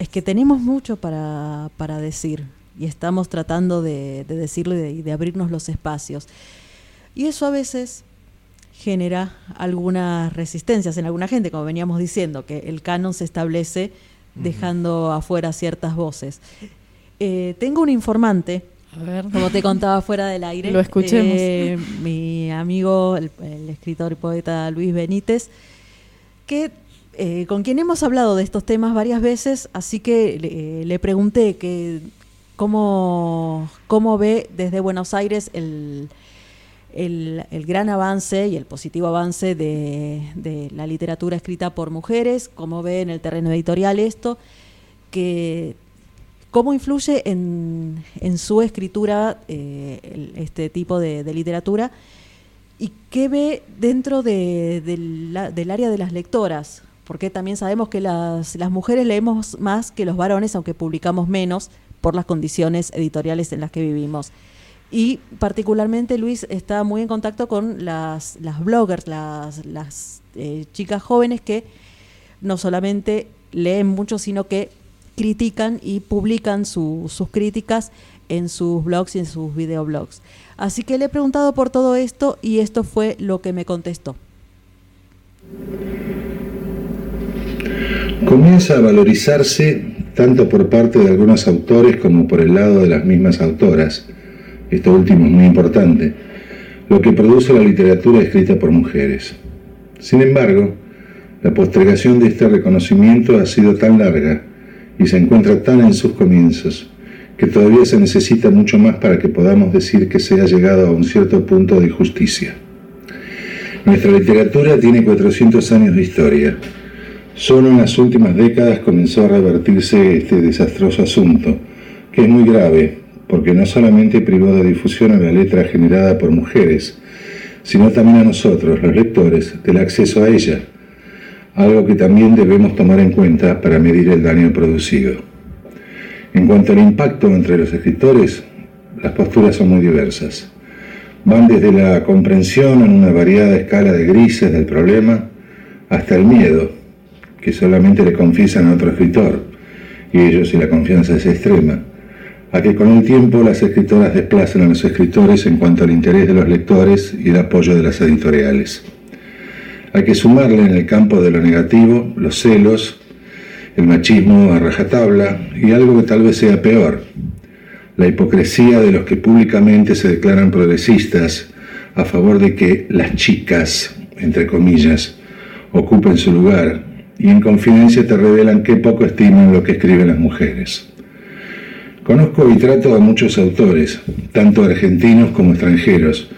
es que tenemos mucho para decir y estamos tratando de decirlo y de abrirnos los espacios. Y eso a veces genera algunas resistencias en alguna gente, como veníamos diciendo, que el canon se establece dejando afuera ciertas voces. Tengo un informante, a ver, como te contaba fuera del aire. Lo escuchemos. Mi amigo, el escritor y poeta Luis Benítez, que con quien hemos hablado de estos temas varias veces, así que le pregunté que cómo ve desde Buenos Aires el gran avance y el positivo avance de la literatura escrita por mujeres, cómo ve en el terreno editorial esto, cómo influye en su escritura este tipo de literatura, y qué ve dentro del área de las lectoras, porque también sabemos que las mujeres leemos más que los varones, aunque publicamos menos por las condiciones editoriales en las que vivimos. Y particularmente Luis está muy en contacto con las bloggers, las chicas jóvenes que no solamente leen mucho, sino que critican y publican sus críticas en sus blogs y en sus videoblogs. Así que le he preguntado por todo esto y esto fue lo que me contestó. Comienza a valorizarse tanto por parte de algunos autores como por el lado de las mismas autoras. Esto último es muy importante, lo que produce la literatura escrita por mujeres. Sin embargo, la postergación de este reconocimiento ha sido tan larga y se encuentra tan en sus comienzos que todavía se necesita mucho más para que podamos decir que se ha llegado a un cierto punto de justicia. Nuestra literatura tiene 400 años de historia. Solo en las últimas décadas comenzó a revertirse este desastroso asunto, que es muy grave, porque no solamente privó de difusión a la letra generada por mujeres, sino también a nosotros, los lectores, del acceso a ella, algo que también debemos tomar en cuenta para medir el daño producido. En cuanto al impacto entre los escritores, las posturas son muy diversas. Van desde la comprensión en una variada escala de grises del problema, hasta el miedo, que solamente le confiesan a otro escritor, y ellos, si la confianza es extrema, a que con el tiempo las escritoras desplazan a los escritores en cuanto al interés de los lectores y el apoyo de las editoriales. Hay que sumarle en el campo de lo negativo los celos, el machismo a rajatabla y algo que tal vez sea peor, la hipocresía de los que públicamente se declaran progresistas a favor de que las chicas, entre comillas, ocupen su lugar y en confidencia te revelan qué poco estiman lo que escriben las mujeres. Conozco y trato a muchos autores, tanto argentinos como extranjeros,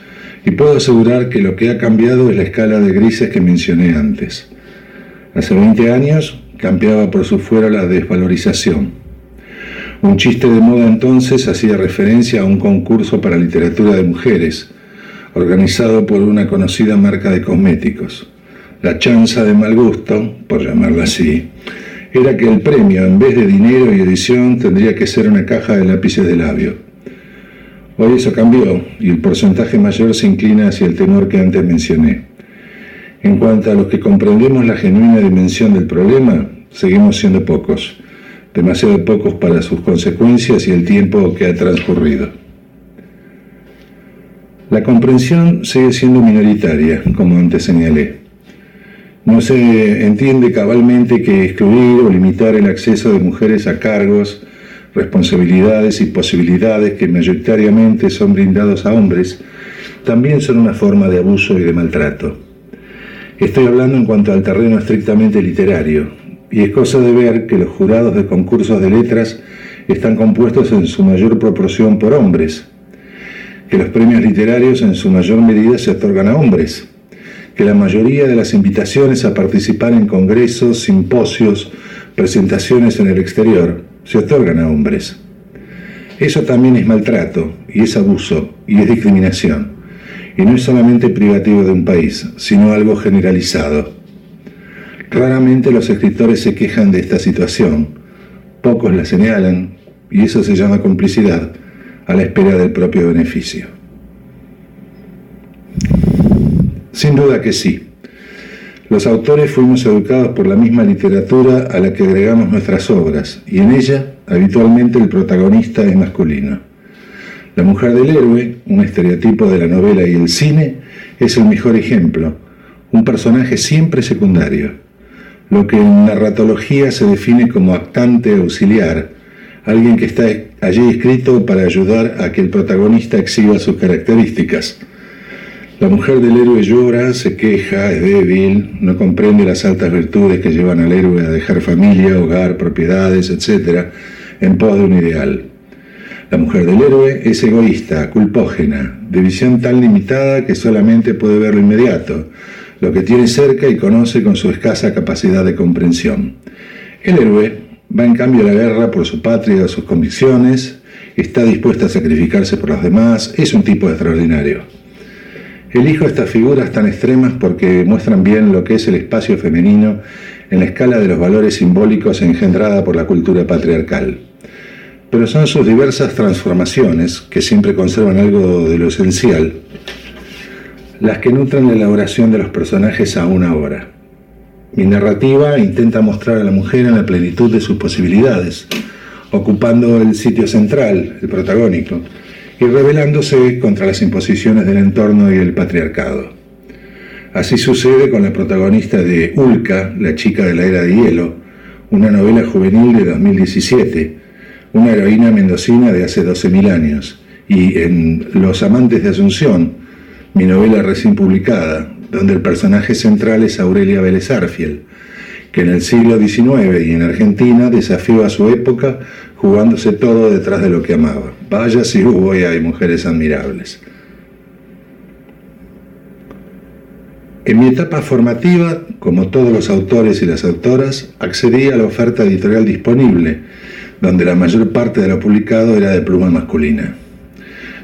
y puedo asegurar que lo que ha cambiado es la escala de grises que mencioné antes. Hace 20 años campeaba por su fuero la desvalorización. Un chiste de moda entonces hacía referencia a un concurso para literatura de mujeres, organizado por una conocida marca de cosméticos. La chanza de mal gusto, por llamarla así, era que el premio, en vez de dinero y edición, tendría que ser una caja de lápices de labio. Hoy eso cambió y el porcentaje mayor se inclina hacia el tenor que antes mencioné. En cuanto a los que comprendemos la genuina dimensión del problema, seguimos siendo pocos, demasiado pocos para sus consecuencias y el tiempo que ha transcurrido. La comprensión sigue siendo minoritaria, como antes señalé. No se entiende cabalmente que excluir o limitar el acceso de mujeres a cargos, responsabilidades y posibilidades que mayoritariamente son brindados a hombres, también son una forma de abuso y de maltrato. Estoy hablando en cuanto al terreno estrictamente literario, y es cosa de ver que los jurados de concursos de letras están compuestos en su mayor proporción por hombres, que los premios literarios en su mayor medida se otorgan a hombres, que la mayoría de las invitaciones a participar en congresos, simposios, presentaciones en el exterior se otorgan a hombres. Eso también es maltrato, y es abuso, y es discriminación, y no es solamente privativo de un país, sino algo generalizado. Raramente los escritores se quejan de esta situación, pocos la señalan, y eso se llama complicidad, a la espera del propio beneficio. Sin duda que sí. Los autores fuimos educados por la misma literatura a la que agregamos nuestras obras, y en ella, habitualmente, el protagonista es masculino. La mujer del héroe, un estereotipo de la novela y el cine, es el mejor ejemplo, un personaje siempre secundario, lo que en narratología se define como actante auxiliar, alguien que está allí escrito para ayudar a que el protagonista exhiba sus características. La mujer del héroe llora, se queja, es débil, no comprende las altas virtudes que llevan al héroe a dejar familia, hogar, propiedades, etc., en pos de un ideal. La mujer del héroe es egoísta, culpógena, de visión tan limitada que solamente puede ver lo inmediato, lo que tiene cerca y conoce con su escasa capacidad de comprensión. El héroe va en cambio a la guerra por su patria o sus convicciones, está dispuesto a sacrificarse por los demás, es un tipo extraordinario. Elijo estas figuras tan extremas porque muestran bien lo que es el espacio femenino en la escala de los valores simbólicos engendrada por la cultura patriarcal. Pero son sus diversas transformaciones, que siempre conservan algo de lo esencial, las que nutren la elaboración de los personajes aún ahora. Mi narrativa intenta mostrar a la mujer en la plenitud de sus posibilidades, ocupando el sitio central, el protagónico, y rebelándose contra las imposiciones del entorno y el patriarcado. Así sucede con la protagonista de Ulka, la chica de la era de hielo, una novela juvenil de 2017, una heroína mendocina de hace 12.000 años, y en Los amantes de Asunción, mi novela recién publicada, donde el personaje central es Aurelia Vélez Arfiel, que en el siglo XIX y en Argentina desafió a su época jugándose todo detrás de lo que amaba. Vaya si hubo y hay mujeres admirables. En mi etapa formativa, como todos los autores y las autoras, accedí a la oferta editorial disponible, donde la mayor parte de lo publicado era de pluma masculina.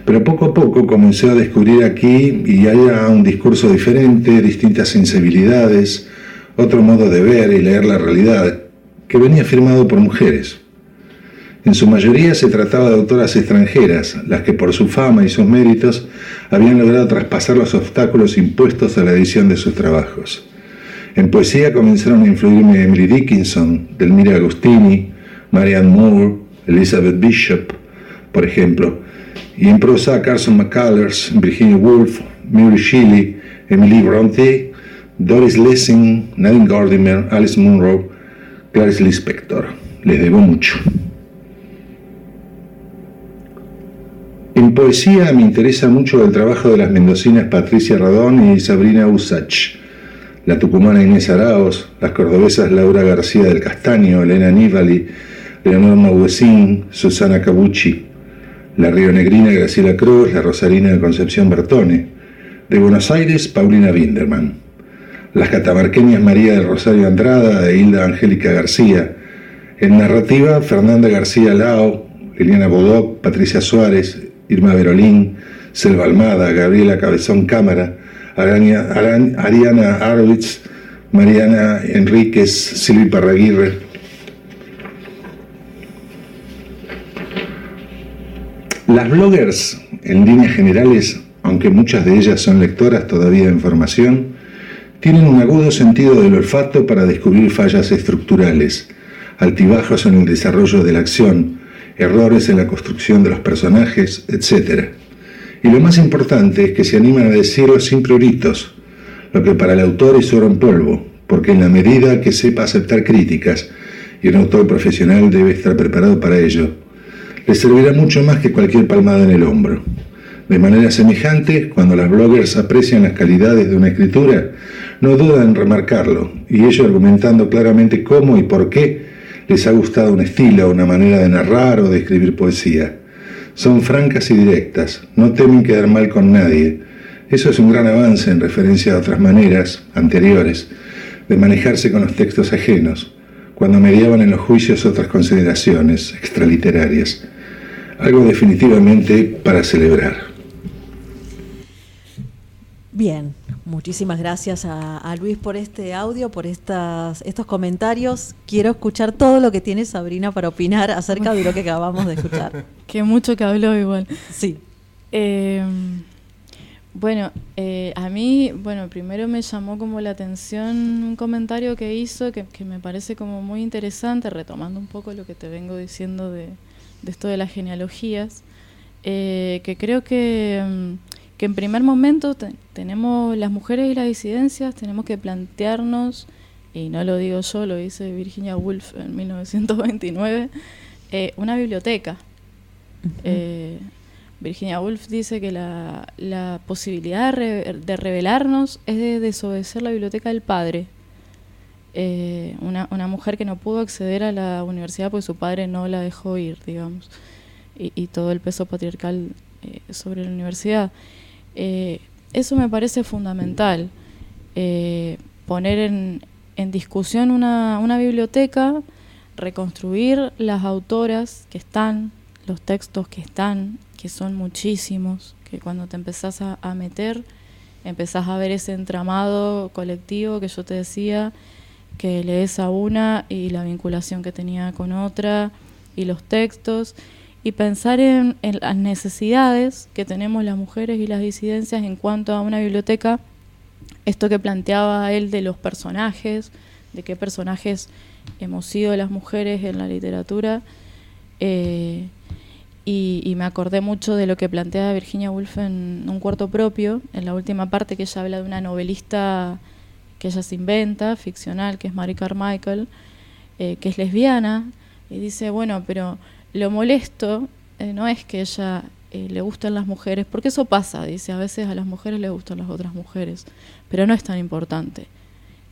Pero poco a poco comencé a descubrir aquí y allá un discurso diferente, distintas sensibilidades, otro modo de ver y leer la realidad, que venía firmado por mujeres. En su mayoría se trataba de autoras extranjeras, las que por su fama y sus méritos habían logrado traspasar los obstáculos impuestos a la edición de sus trabajos. En poesía comenzaron a influirme Emily Dickinson, Delmira Agostini, Marianne Moore, Elizabeth Bishop, por ejemplo, y en prosa Carson McCullers, Virginia Woolf, Mary Shelley, Emily Bronte, Doris Lessing, Nadine Gordimer, Alice Munro, Clarice Lispector. Les debo mucho. En poesía me interesa mucho el trabajo de las mendocinas Patricia Radón y Sabrina Usach, la tucumana Inés Araos, las cordobesas Laura García del Castaño, Elena Nívali, Leonor Mauguesín, Susana Cabucci, la rionegrina Graciela Cruz, la rosarina Concepción Bertone, de Buenos Aires Paulina Binderman, las catamarqueñas María del Rosario Andrada e Hilda Angélica García, en narrativa Fernanda García Lao, Liliana Bodoc, Patricia Suárez, Irma Berolín, Selva Almada, Gabriela Cabezón Cámara, Ariana Arwitz, Mariana Enríquez, Silvia Parraguirre. Las bloggers, en líneas generales, aunque muchas de ellas son lectoras todavía en formación, tienen un agudo sentido del olfato para descubrir fallas estructurales, altibajos en el desarrollo de la acción, errores en la construcción de los personajes, etc. Y lo más importante es que se animan a decirlo sin pruritos, lo que para el autor es oro en polvo, porque en la medida que sepa aceptar críticas, y un autor profesional debe estar preparado para ello, le servirá mucho más que cualquier palmada en el hombro. De manera semejante, cuando las bloggers aprecian las calidades de una escritura, no dudan en remarcarlo, y ello argumentando claramente cómo y por qué les ha gustado un estilo, una manera de narrar o de escribir poesía. Son francas y directas, no temen quedar mal con nadie. Eso es un gran avance en referencia a otras maneras, anteriores, de manejarse con los textos ajenos, cuando mediaban en los juicios otras consideraciones extraliterarias. Algo definitivamente para celebrar. Bien, muchísimas gracias a Luis por este audio, por estos comentarios. Quiero escuchar todo lo que tiene Sabrina para opinar acerca de lo que acabamos de escuchar. Que mucho que habló igual. Sí. Bueno, a mí, primero me llamó como la atención un comentario que hizo que me parece como muy interesante, retomando un poco lo que te vengo diciendo de esto de las genealogías, que creo que en primer momento tenemos las mujeres y las disidencias, tenemos que plantearnos, y no lo digo yo, lo dice Virginia Woolf en 1929, una biblioteca. Virginia Woolf dice que la posibilidad de rebelarnos es de desobedecer la biblioteca del padre. Una mujer que no pudo acceder a la universidad porque su padre no la dejó ir, digamos, y todo el peso patriarcal sobre la universidad. Eso me parece fundamental, poner en discusión una biblioteca, reconstruir las autoras que están, los textos que están, que son muchísimos, que cuando te empezás a meter, empezás a ver ese entramado colectivo que yo te decía, que lees a una y la vinculación que tenía con otra, y los textos, y pensar en las necesidades que tenemos las mujeres y las disidencias en cuanto a una biblioteca, esto que planteaba él de los personajes, de qué personajes hemos sido las mujeres en la literatura, y me acordé mucho de lo que plantea Virginia Woolf en Un cuarto propio, en la última parte, que ella habla de una novelista que ella se inventa, ficcional, que es Mary Carmichael, que es lesbiana, y dice, pero lo molesto no es que ella le gusten las mujeres, porque eso pasa, dice, a veces a las mujeres les gustan las otras mujeres, pero no es tan importante.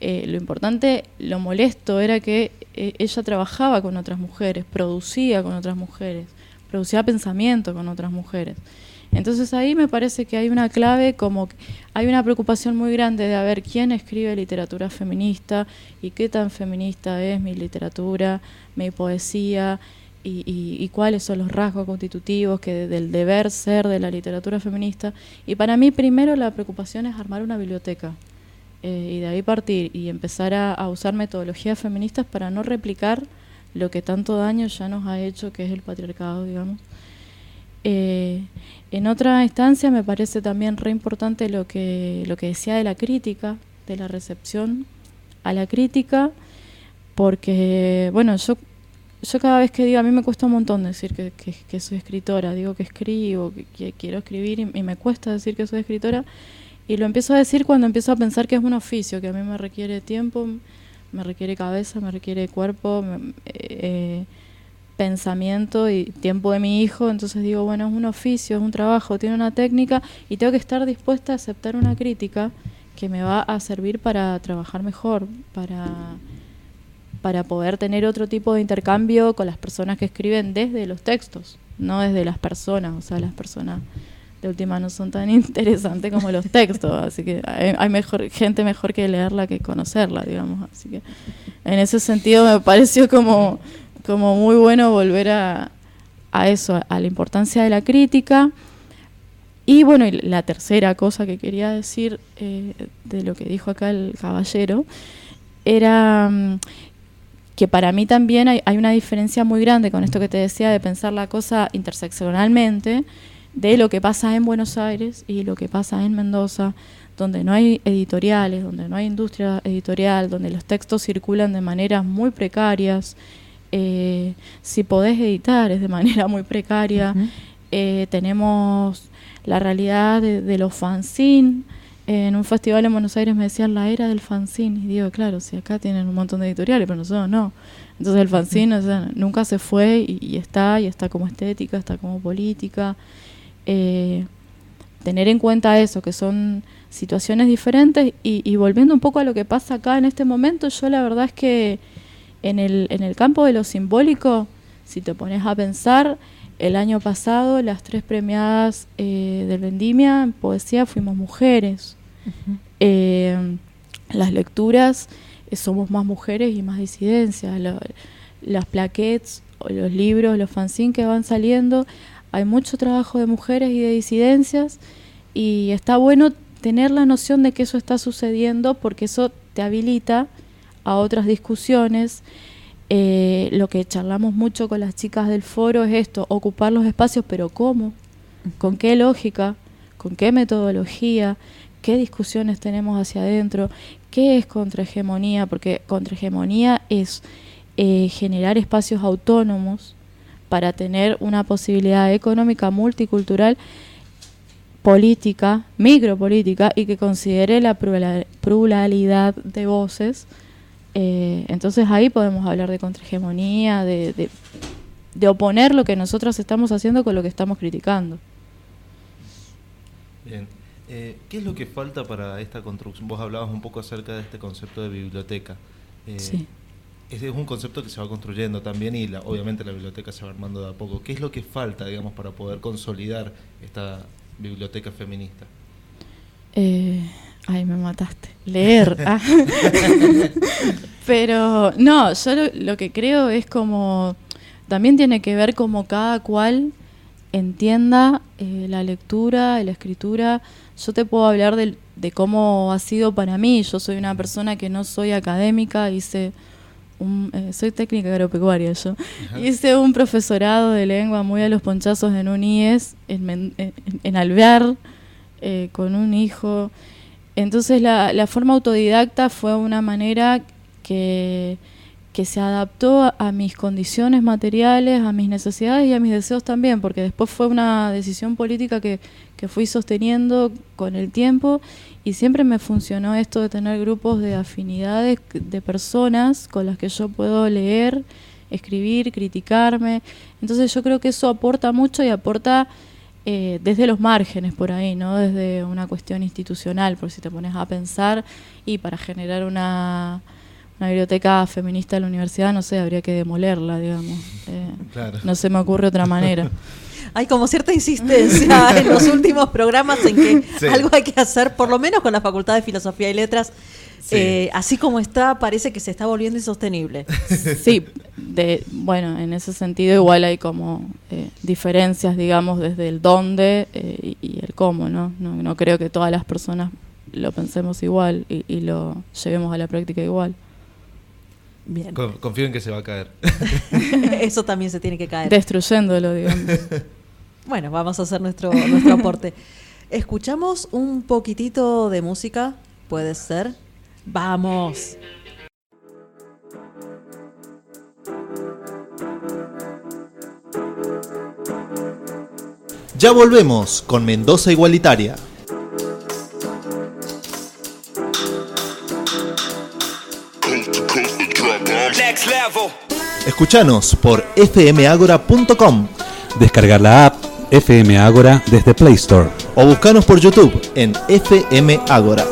Lo importante, lo molesto era que ella trabajaba con otras mujeres, producía con otras mujeres, producía pensamiento con otras mujeres. Entonces ahí me parece que hay una clave, como que hay una preocupación muy grande de a ver quién escribe literatura feminista y qué tan feminista es mi literatura, mi poesía, y cuáles son los rasgos constitutivos del deber ser de la literatura feminista. Y para mí primero la preocupación es armar una biblioteca, y de ahí partir y empezar a usar metodologías feministas para no replicar lo que tanto daño ya nos ha hecho, que es el patriarcado, digamos. En otra instancia me parece también re importante lo que decía de la crítica, de la recepción a la crítica, porque, yo cada vez que digo, a mí me cuesta un montón decir que soy escritora, digo que escribo, que quiero escribir, y me cuesta decir que soy escritora, y lo empiezo a decir cuando empiezo a pensar que es un oficio, que a mí me requiere tiempo, me requiere cabeza, me requiere cuerpo, pensamiento y tiempo de mi hijo. Entonces digo, es un oficio, es un trabajo, tiene una técnica, y tengo que estar dispuesta a aceptar una crítica que me va a servir para trabajar mejor, para poder tener otro tipo de intercambio con las personas que escriben desde los textos, no desde las personas. O sea, las personas de última no son tan interesantes como los textos, así que hay gente mejor que leerla que conocerla, digamos. Así que en ese sentido me pareció como muy bueno volver a eso, a la importancia de la crítica. Y y la tercera cosa que quería decir, de lo que dijo acá el caballero, era que para mí también hay una diferencia muy grande con esto que te decía de pensar la cosa interseccionalmente, de lo que pasa en Buenos Aires y lo que pasa en Mendoza, donde no hay editoriales, donde no hay industria editorial, donde los textos circulan de maneras muy precarias. Si podés editar es de manera muy precaria. Uh-huh. Tenemos la realidad de los fanzine. En un festival en Buenos Aires me decían la era del fanzine, y digo, claro, si acá tienen un montón de editoriales, pero nosotros no. Entonces el fanzine, nunca se fue, y está como estética, está como política. Tener en cuenta eso, que son situaciones diferentes, y volviendo un poco a lo que pasa acá en este momento, yo la verdad es que en el campo de lo simbólico, si te pones a pensar, el año pasado las 3 premiadas del Vendimia en poesía fuimos mujeres. Uh-huh. Las lecturas, somos más mujeres y más disidencias. Las plaquettes, los libros, los fanzines que van saliendo, hay mucho trabajo de mujeres y de disidencias, y está bueno tener la noción de que eso está sucediendo, porque eso te habilita a otras discusiones. Lo que charlamos mucho con las chicas del foro es esto, ocupar los espacios, pero ¿cómo? ¿Con qué lógica? con qué metodología, qué discusiones tenemos hacia adentro, qué es contrahegemonía, porque contrahegemonía es generar espacios autónomos para tener una posibilidad económica multicultural, política, micropolítica, y que considere la pluralidad de voces. Entonces ahí podemos hablar de contrahegemonía, de oponer lo que nosotros estamos haciendo con lo que estamos criticando. Bien. ¿Qué es lo que falta para esta construcción? Vos hablabas un poco acerca de este concepto de biblioteca. Sí. Es un concepto que se va construyendo también y obviamente la biblioteca se va armando de a poco. ¿Qué es lo que falta, digamos, para poder consolidar esta biblioteca feminista? Ay, me mataste. Leer. Pero no, yo lo que creo es como... También tiene que ver como cada cual entienda la lectura y la escritura. Yo te puedo hablar de cómo ha sido para mí. Yo soy una persona que no soy académica, soy técnica agropecuaria yo. Ajá. Hice un profesorado de lengua muy a los ponchazos en un IES, en Alvear, con un hijo. Entonces la forma autodidacta fue una manera que se adaptó a mis condiciones materiales, a mis necesidades y a mis deseos también, porque después fue una decisión política que fui sosteniendo con el tiempo, y siempre me funcionó esto de tener grupos de afinidades de personas con las que yo puedo leer, escribir, criticarme. Entonces yo creo que eso aporta mucho, y aporta desde los márgenes por ahí, no desde una cuestión institucional, porque si te pones a pensar, y para generar una biblioteca feminista en la universidad, no sé, habría que demolerla, digamos. Claro. No se me ocurre otra manera. Hay como cierta insistencia en los últimos programas en que sí, algo hay que hacer, por lo menos con la Facultad de Filosofía y Letras. Sí. Así como está, parece que se está volviendo insostenible. Sí, bueno, en ese sentido igual hay como diferencias, digamos, desde el dónde y el cómo, ¿no? No creo que todas las personas lo pensemos igual y lo llevemos a la práctica igual. Bien. Confío en que se va a caer. Eso también se tiene que caer. Destruyéndolo, digamos. Bueno, vamos a hacer nuestro aporte. ¿Escuchamos un poquitito de música? ¿Puede ser? ¡Vamos! Ya volvemos con Mendoza Igualitaria. Escuchanos por fmagora.com. Descargar la app FM Agora desde Play Store. O buscanos por YouTube en FM Agora.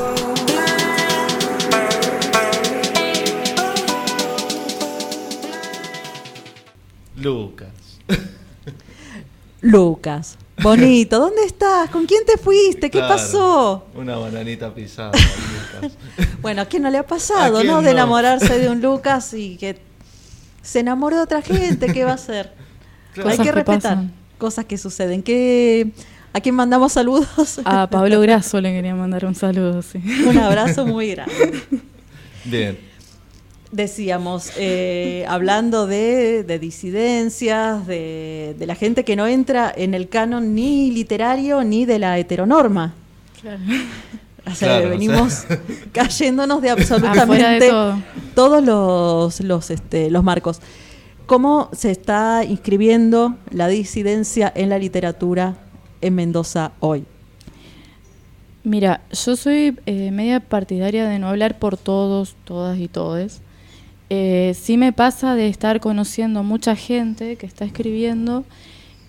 Lucas, bonito, ¿dónde estás? ¿Con quién te fuiste? ¿Qué pasó? Una bananita pisada, Lucas. Bueno, ¿a quién no le ha pasado, no? De enamorarse de un Lucas y que se enamoró de otra gente, ¿qué va a hacer? Claro. Hay que respetar cosas que suceden. ¿A quién mandamos saludos? A Pablo Grasso le quería mandar un saludo, sí. Un abrazo muy grande. Bien. Decíamos, hablando de disidencias, de la gente que no entra en el canon ni literario ni de la heteronorma. Claro. O sea, venimos cayéndonos de absolutamente de todos los marcos. ¿Cómo se está inscribiendo la disidencia en la literatura en Mendoza hoy? Mira, yo soy media partidaria de no hablar por todos, todas y todes. Sí me pasa de estar conociendo mucha gente que está escribiendo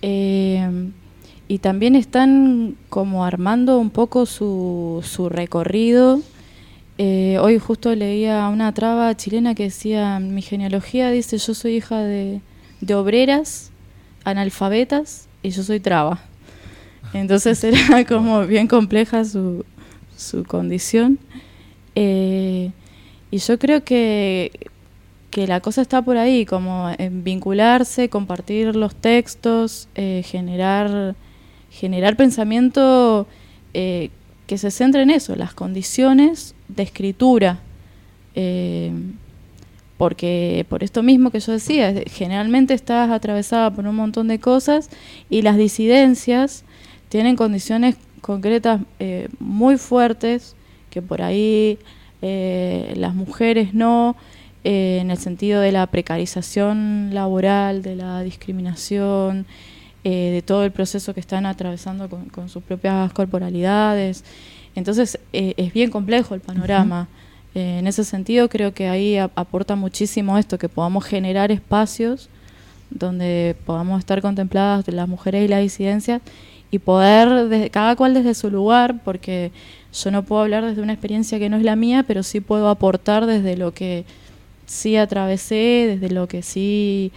y también están como armando un poco su recorrido. Hoy justo leía una traba chilena que decía, mi genealogía dice, yo soy hija de obreras, analfabetas, y yo soy traba. Entonces era como bien compleja su condición. Y yo creo que la cosa está por ahí, como en vincularse, compartir los textos, generar pensamiento que se centre en eso, las condiciones de escritura. Porque por esto mismo que yo decía, generalmente estás atravesada por un montón de cosas y las disidencias tienen condiciones concretas muy fuertes, que por ahí las mujeres no, en el sentido de la precarización laboral, de la discriminación, de todo el proceso que están atravesando con sus propias corporalidades. Entonces es bien complejo el panorama. En ese sentido creo que ahí aporta muchísimo esto, que podamos generar espacios donde podamos estar contempladas las mujeres y las disidencias y poder, cada cual desde su lugar, porque yo no puedo hablar desde una experiencia que no es la mía, pero sí puedo aportar desde lo que sí atravesé, desde lo que sí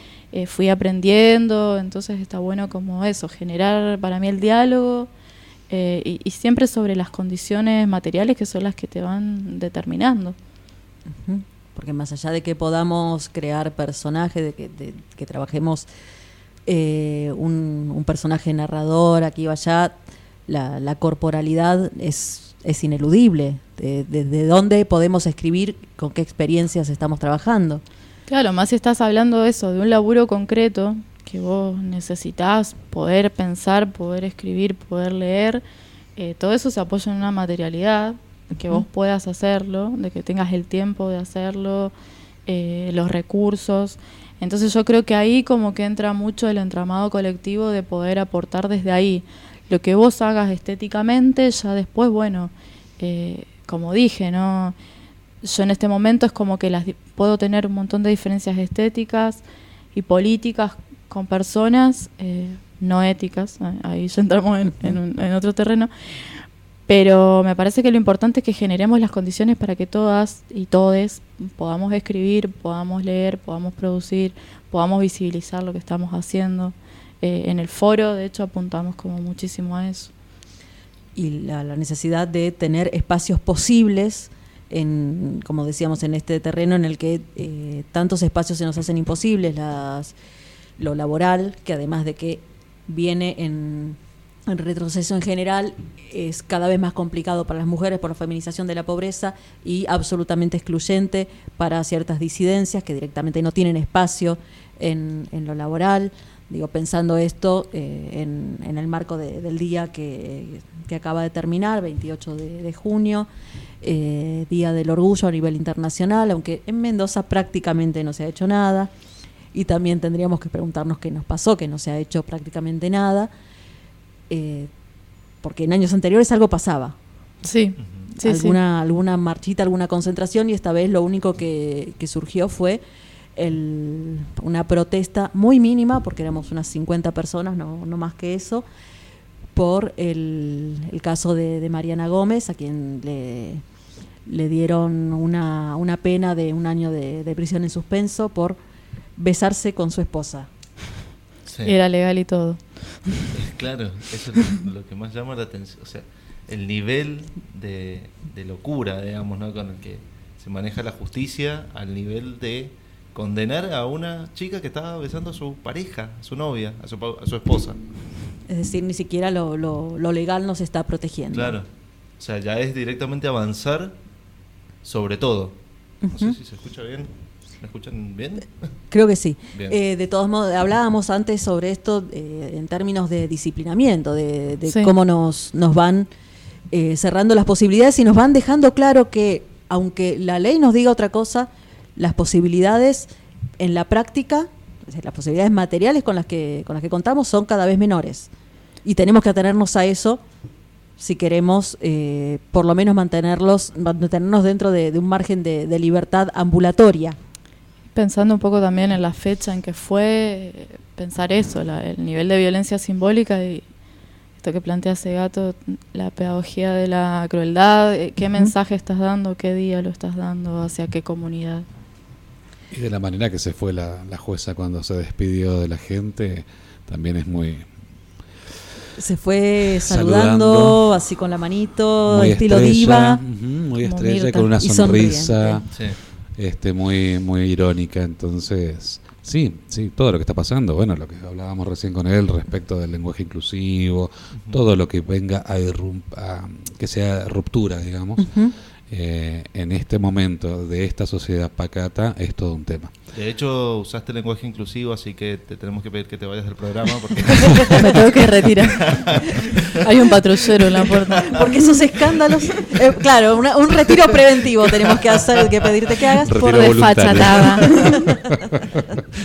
fui aprendiendo. Entonces está bueno como eso, generar para mí el diálogo y siempre sobre las condiciones materiales que son las que te van determinando. Uh-huh. Porque más allá de que podamos crear personajes, de que trabajemos un personaje narrador aquí o allá, la corporalidad es ineludible. ¿De dónde podemos escribir, con qué experiencias estamos trabajando? Claro, más si estás hablando de eso, de un laburo concreto que vos necesitás poder pensar, poder escribir, poder leer, todo eso se apoya en una materialidad, que vos puedas hacerlo, de que tengas el tiempo de hacerlo, los recursos. Entonces yo creo que ahí como que entra mucho el entramado colectivo de poder aportar desde ahí. Lo que vos hagas estéticamente, ya después, bueno, como dije, ¿no? Yo en este momento es como que puedo tener un montón de diferencias estéticas y políticas con personas no éticas, ahí ya entramos en otro terreno, pero me parece que lo importante es que generemos las condiciones para que todas y todes podamos escribir, podamos leer, podamos producir, podamos visibilizar lo que estamos haciendo. En el foro, de hecho, apuntamos como muchísimo a eso. Y la necesidad de tener espacios posibles, como decíamos, en este terreno en el que tantos espacios se nos hacen imposibles, lo laboral, que además de que viene en retroceso en general, es cada vez más complicado para las mujeres por la feminización de la pobreza y absolutamente excluyente para ciertas disidencias que directamente no tienen espacio en lo laboral. Digo, pensando esto en el marco del día que acaba de terminar, 28 de junio, Día del Orgullo a nivel internacional, aunque en Mendoza prácticamente no se ha hecho nada, y también tendríamos que preguntarnos qué nos pasó, que no se ha hecho prácticamente nada, porque en años anteriores algo pasaba. Sí, sí, alguna marchita, alguna concentración, y esta vez lo único que surgió fue una protesta muy mínima, porque éramos unas 50 personas, no más que eso, por el caso de Mariana Gómez, a quien le dieron una pena de 1 año de prisión en suspenso por besarse con su esposa. Sí. Era legal y todo. Claro, eso es lo que más llama la atención, o sea, el nivel de locura, digamos, ¿no?, con el que se maneja la justicia, al nivel de condenar a una chica que estaba besando a su pareja, a su novia, a su esposa. Es decir, ni siquiera lo legal nos está protegiendo. Claro, o sea, ya es directamente avanzar sobre todo. No sé si se escucha bien. ¿Me escuchan bien? Creo que sí. De todos modos, hablábamos antes sobre esto en términos de disciplinamiento, de sí, cómo nos van cerrando las posibilidades y nos van dejando claro que, aunque la ley nos diga otra cosa, las posibilidades en la práctica, es decir, las posibilidades materiales con las que contamos son cada vez menores. Y tenemos que atenernos a eso si queremos por lo menos mantenernos dentro de un margen de libertad ambulatoria. Pensando un poco también en la fecha en que fue, pensar eso, el nivel de violencia simbólica y esto que plantea Segato, la pedagogía de la crueldad, qué mensaje estás dando, qué día lo estás dando, hacia qué comunidad. Y de la manera que se fue la jueza cuando se despidió de la gente, también es muy... Se fue saludando así con la manito, muy estilo estrella, diva. Muy como estrella, Mirta, con una y sonrisa Sí. muy irónica. Entonces, sí, todo lo que está pasando, bueno, lo que hablábamos recién con él respecto del lenguaje inclusivo, todo lo que venga a que sea ruptura, digamos, en este momento de esta sociedad pacata es todo un tema. De hecho, usaste lenguaje inclusivo, así que te tenemos que pedir que te vayas del programa porque Me tengo que retirar. Hay un patrullero en la puerta. Porque esos escándalos, claro, un retiro preventivo tenemos que hacer, que pedirte que hagas. Retiro Por desfachatada.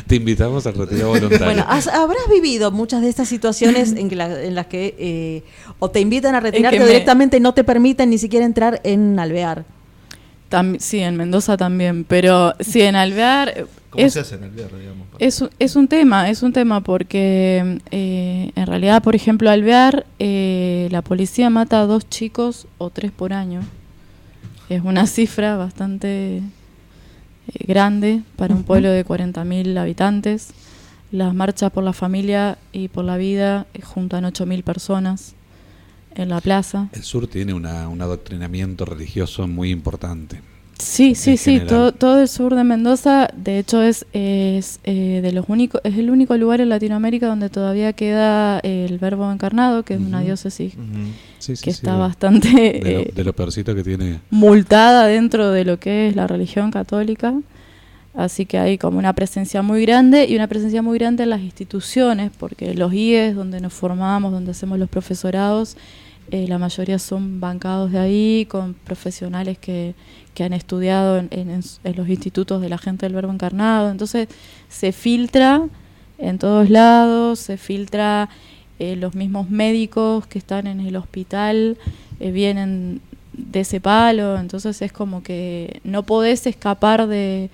Te invitamos al retiro voluntario. Bueno, habrás vivido muchas de estas situaciones en las que o te invitan a retirarte o directamente no te permiten ni siquiera entrar en Alvear. Sí, en Mendoza también, pero sí, en Alvear ¿cómo se hace en Alvear, digamos? es un tema porque en realidad, por ejemplo, Alvear, la policía mata a 2 chicos o 3 por año. Es una cifra bastante grande para un pueblo de 40.000 habitantes. Las marchas por la familia y por la vida juntan 8.000 personas en la plaza. El sur tiene un adoctrinamiento religioso muy importante. Sí, todo el sur de Mendoza, de hecho es de los únicos, es el único lugar en Latinoamérica donde todavía queda el Verbo encarnado, que es una diócesis que está bastante de lo peorcito que tiene, multada dentro de lo que es la religión católica. Así que hay como una presencia muy grande y una presencia muy grande en las instituciones, porque los IES donde nos formamos, donde hacemos los profesorados, la mayoría son bancados de ahí, con profesionales que han estudiado en los institutos de la gente del Verbo encarnado. Entonces se filtra en todos lados, se filtra los mismos médicos que están en el hospital, vienen de ese palo. Entonces es como que no podés escapar de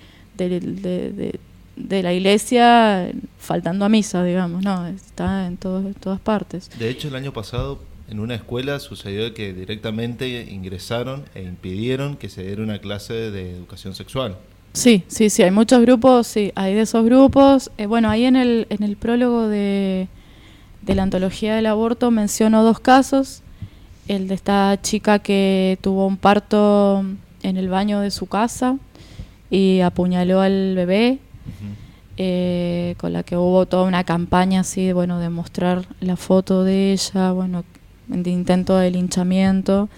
la iglesia faltando a misa, digamos, no, está en todas partes. De hecho, el año pasado en una escuela sucedió que directamente ingresaron e impidieron que se diera una clase de educación sexual. Sí, hay muchos grupos, sí, hay de esos grupos. Bueno, ahí en el prólogo de la antología del aborto menciono 2 casos. El de esta chica que tuvo un parto en el baño de su casa y apuñaló al bebé, con la que hubo toda una campaña así, bueno, de mostrar la foto de ella, bueno, de intento de linchamiento.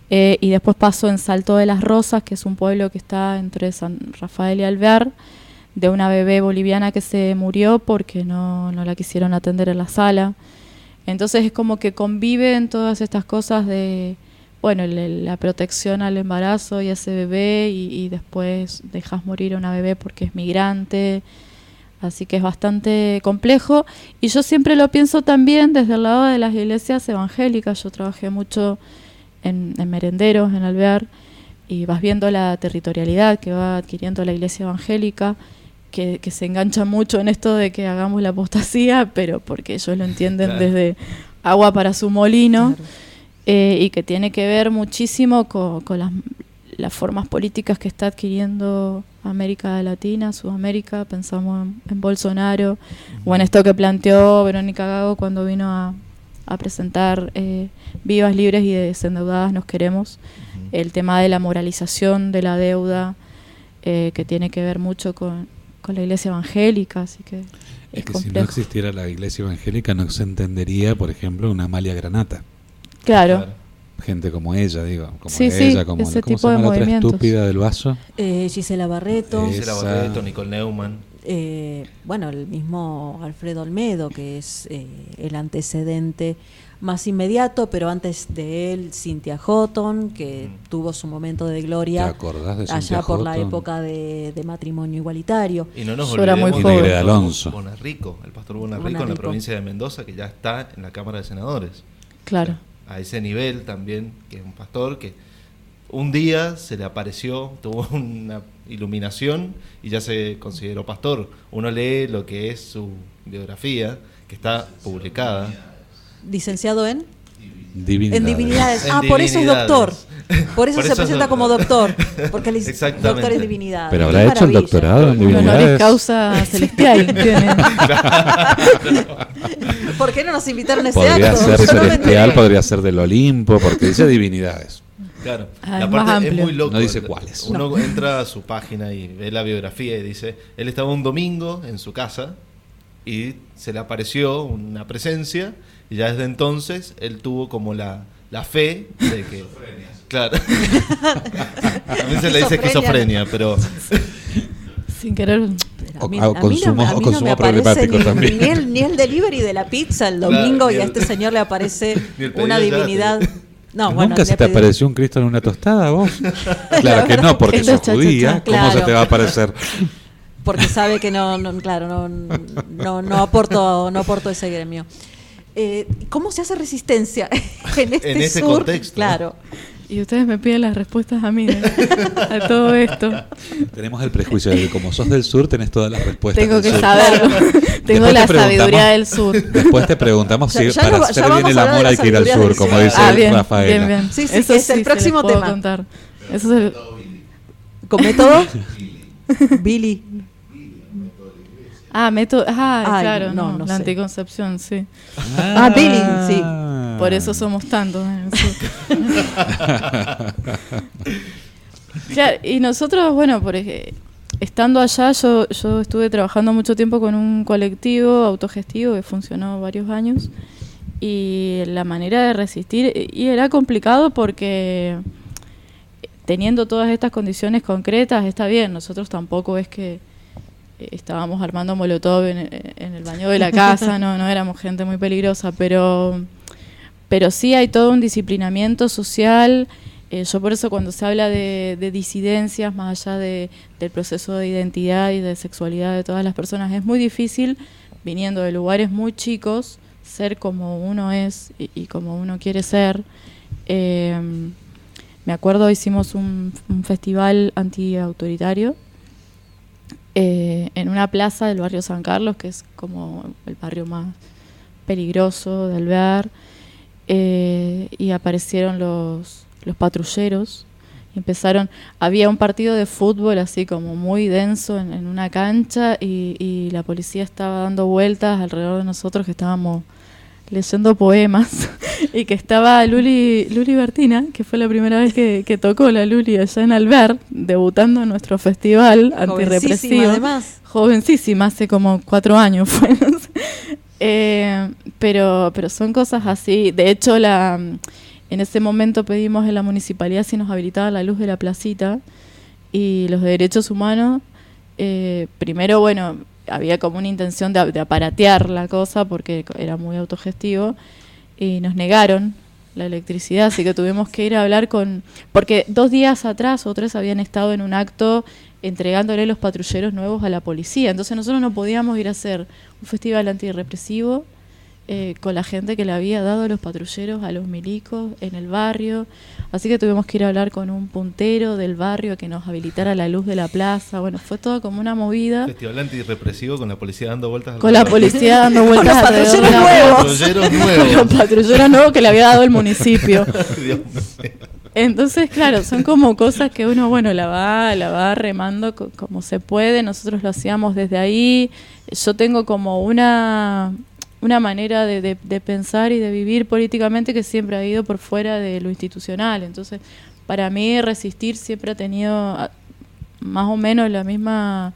Y después pasó en Salto de las Rosas, que es un pueblo que está entre San Rafael y Alvear, de una bebé boliviana que se murió porque no la quisieron atender en la sala. Entonces es como que conviven todas estas cosas de, bueno, la protección al embarazo y a ese bebé, y después dejas morir a una bebé porque es migrante. Así que es bastante complejo. Y yo siempre lo pienso también desde el lado de las iglesias evangélicas. Yo trabajé mucho en merenderos, en Alvear, y vas viendo la territorialidad que va adquiriendo la iglesia evangélica, que se engancha mucho en esto de que hagamos la apostasía, pero porque ellos lo entienden desde agua para su molino. Y que tiene que ver muchísimo con las formas políticas que está adquiriendo América Latina, Sudamérica. Pensamos en Bolsonaro, o en esto que planteó Verónica Gago cuando vino a presentar Vivas, Libres y Desendeudadas Nos Queremos, el tema de la moralización de la deuda, que tiene que ver mucho con la iglesia evangélica, así que es que complejo. si no existiera la iglesia evangélica no se entendería, por ejemplo, una Amalia Granata. Claro. Gente como ella, digo, como sí, ella, como ese ¿cómo tipo se llama de la otra movimientos. estúpida del vaso? Gisela Barreto. Gisela Barreto, Nicole Neumann. Bueno, el mismo Alfredo Olmedo, que es el antecedente más inmediato, pero antes de él Cynthia Houghton, que tuvo su momento de gloria. ¿Te acordás de Cynthia allá por la Houghton? época de matrimonio igualitario? Y no nos Yo era olvidemos muy joven. de Alonso. Bonarrico, el pastor Bonarrico en la provincia de Mendoza, que ya está en la Cámara de Senadores. Claro. A ese nivel también, que es un pastor que un día se le apareció, tuvo una iluminación y ya se consideró pastor. Uno lee lo que es su biografía, que está publicada. Licenciado en Divinidades. En por eso es doctor. Por eso se presenta como doctor, porque el doctor es divinidad. Pero habrá hecho el doctorado en Honoris divinidades. causa celestial tiene. ¿Por qué no nos invitaron a ese Podría acto? ser Yo no me celestial, enteré. podría ser del Olimpo, porque dice divinidades. Claro, Ah, la es más parte es amplio. muy loco. No dice cuáles. Uno entra a su página y ve la biografía y dice, él estaba un domingo en su casa y se le apareció una presencia y ya desde entonces él tuvo como la la fe de que... Claro. También se le dice esquizofrenia, pero... Sin querer. O consumo problemático también. Ni el delivery de la pizza el domingo, Claro, y a este señor le aparece una divinidad. No, ¿Nunca se te apareció un Cristo en una tostada vos? Claro que no, porque sos judía. ¿Cómo se te va a aparecer? Porque sabe que no aporto ese gremio. ¿Cómo se hace resistencia en este sur? Contexto? Claro. Y ustedes me piden las respuestas a mí, a todo esto. Tenemos el prejuicio de que como sos del sur tenés todas las respuestas. Tengo del que sur. saberlo. Tengo la sabiduría del sur. Después te preguntamos si Ya para ya hacer vamos bien el a hablar de amor la hay que ir al sabiduría sur, del como sur. dice Bien, Rafaela. bien. Sí, Eso es el se próximo les puedo tema. contar. Eso es ¿Con método? Billy. método. Ay, Claro, no la sé. anticoncepción, sí. Billy, sí. Por eso somos tantos en el sur. Claro, y nosotros, bueno, estando allá, yo estuve trabajando mucho tiempo con un colectivo autogestivo que funcionó varios años, y la manera de resistir, y era complicado porque teniendo todas estas condiciones concretas, está bien, nosotros tampoco es que estábamos armando molotov en el baño de la casa, no éramos gente muy peligrosa, pero sí hay todo un disciplinamiento social. Yo por eso cuando se habla de disidencias, más allá del proceso de identidad y de sexualidad de todas las personas, es muy difícil, viniendo de lugares muy chicos, ser como uno es y como uno quiere ser. Me acuerdo, hicimos un festival antiautoritario en una plaza del barrio San Carlos, que es como el barrio más peligroso de Alvear, y aparecieron los patrulleros y empezaron, había un partido de fútbol así como muy denso en una cancha, y la policía estaba dando vueltas alrededor de nosotros, que estábamos leyendo poemas, y que estaba Luli Bertina, que fue la primera vez que tocó la Luli allá en Alvear, debutando en nuestro festival antirrepresivo. Además. Jovencísima, hace como 4 años fue. Pero son cosas así. De hecho, en ese momento pedimos en la municipalidad si nos habilitaba la luz de la placita, y los de derechos humanos, primero, bueno, había como una intención de aparatear la cosa porque era muy autogestivo, y nos negaron la electricidad, así que tuvimos que ir a hablar porque 2 días atrás o 3 habían estado en un acto entregándole los patrulleros nuevos a la policía, entonces nosotros no podíamos ir a hacer un festival antirrepresivo con la gente que le había dado los patrulleros a los milicos en el barrio, así que tuvimos que ir a hablar con un puntero del barrio que nos habilitara la luz de la plaza. Bueno, fue todo como una movida. Festival antirrepresivo con la policía dando vueltas. Con la policía dando vueltas los alrededor de patrulleros nuevos. Los patrulleros nuevos que le había dado el municipio. Dios mío. Entonces, claro, son como cosas que uno, bueno, la va remando como se puede. Nosotros lo hacíamos desde ahí. Yo tengo como una manera de pensar y de vivir políticamente que siempre ha ido por fuera de lo institucional. Entonces, para mí resistir siempre ha tenido más o menos la misma